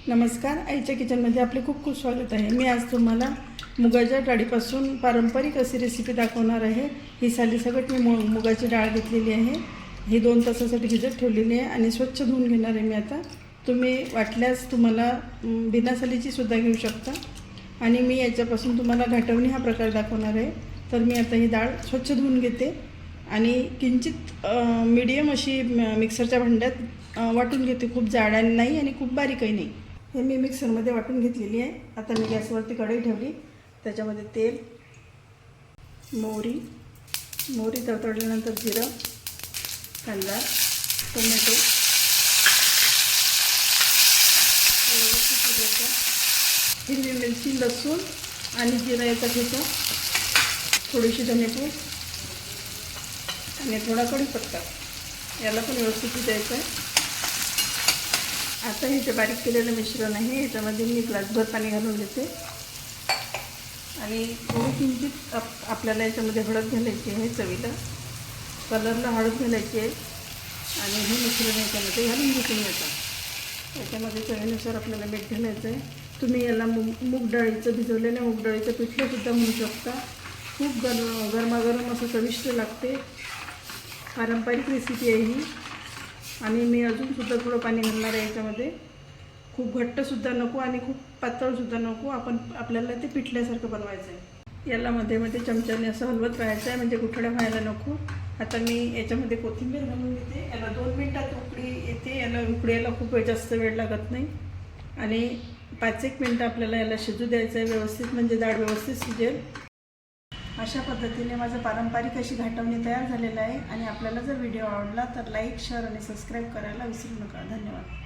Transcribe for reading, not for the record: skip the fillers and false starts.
नमस्कार, आईच्या किचनमध्ये आपले खूप खूप स्वागत आहे। मी आज तुम्हाला मुगाच्या डाळीपासून पारंपरिक अशी रेसिपी दाखवणार आहे। ही सालीसकट मी मुगाची डाळ घेतलेली आहे। ही 2 तासासाठी भिजत ठेवलेली आहे आणि स्वच्छ धुवून घेणार आहे मी आता। तुम्ही वाटल्यास तुम्हाला बिना सालीची सुद्धा घेऊ शकता आणि मी याच्यापासून तुम्हाला घाटवणी हा प्रकार दाखवणार आहे। तर मी आता ही डाळ स्वच्छ धुवून घेते आणि किंचित मीडियम अशी मिक्सरच्या भांड्यात वाटून घेते। खूप जाड नाही आणि खूप बारीकही नाही। हे मी मिक्सरमध्ये वाटून घेतलेली आहे। आता मी गॅसवरती कढई ठेवली, त्याच्यामध्ये तेल, मोहरी तडतडल्यानंतर जिरं, कांदा, टोमॅटो हिरवी मिरची, लसूण आणि जिरा याचा ठेचा, थोडीशी धनेपूड आणि थोडा कढीपत्ता, याला पण व्यवस्थित द्यायचं आहे। आता हे जे बारीक केलेलं मिश्रण आहे याच्यामध्ये मी ग्लासभर पाणी घालून घेते आणि थोडी किंचित आपल्याला याच्यामध्ये हळद घालायची आहे, चवीला कलरला हळद घालायची आहे आणि हे मिश्रण याच्यामध्ये घालून घेते मी। आता याच्यामध्ये चवीनुसार आपल्याला मीठ घालायचं आहे। तुम्ही याला मूग डाळीचं, भिजवलेल्या मूग डाळीचं पिठलंसुद्धा म्हणू शकता। खूप गरमागरम असं चविष्ट लागते, पारंपरिक रेसिपी आहे ही। आणि मी अजूनसुद्धा थोडं पाणी घालणार आहे याच्यामध्ये। खूप घट्टसुद्धा नको आणि खूप पातळसुद्धा नको, आपल्याला ते पिठल्यासारखं बनवायचं आहे। याला मध्ये मध्ये चमच्याने असं हलवत राहायचं आहे, म्हणजे गुठळ्या व्हायला नको। आता मी याच्यामध्ये कोथिंबीर घालून घेते। याला 2 मिनटात उकळी येते, याला उकळीला खूप जास्त वेळ लागत नाही आणि 5-1 मिनटं आपल्याला याला शिजू द्यायचं आहे व्यवस्थित, म्हणजे डाळ व्यवस्थित शिजेल। अशा पद्धतीने माझं पारंपरिक अशी घाटवणी तयार झालेलं आहे आणि आपल्याला जर व्हिडिओ आवडला तर लाईक, शेअर आणि सबस्क्राईब करायला विसरू नका। धन्यवाद।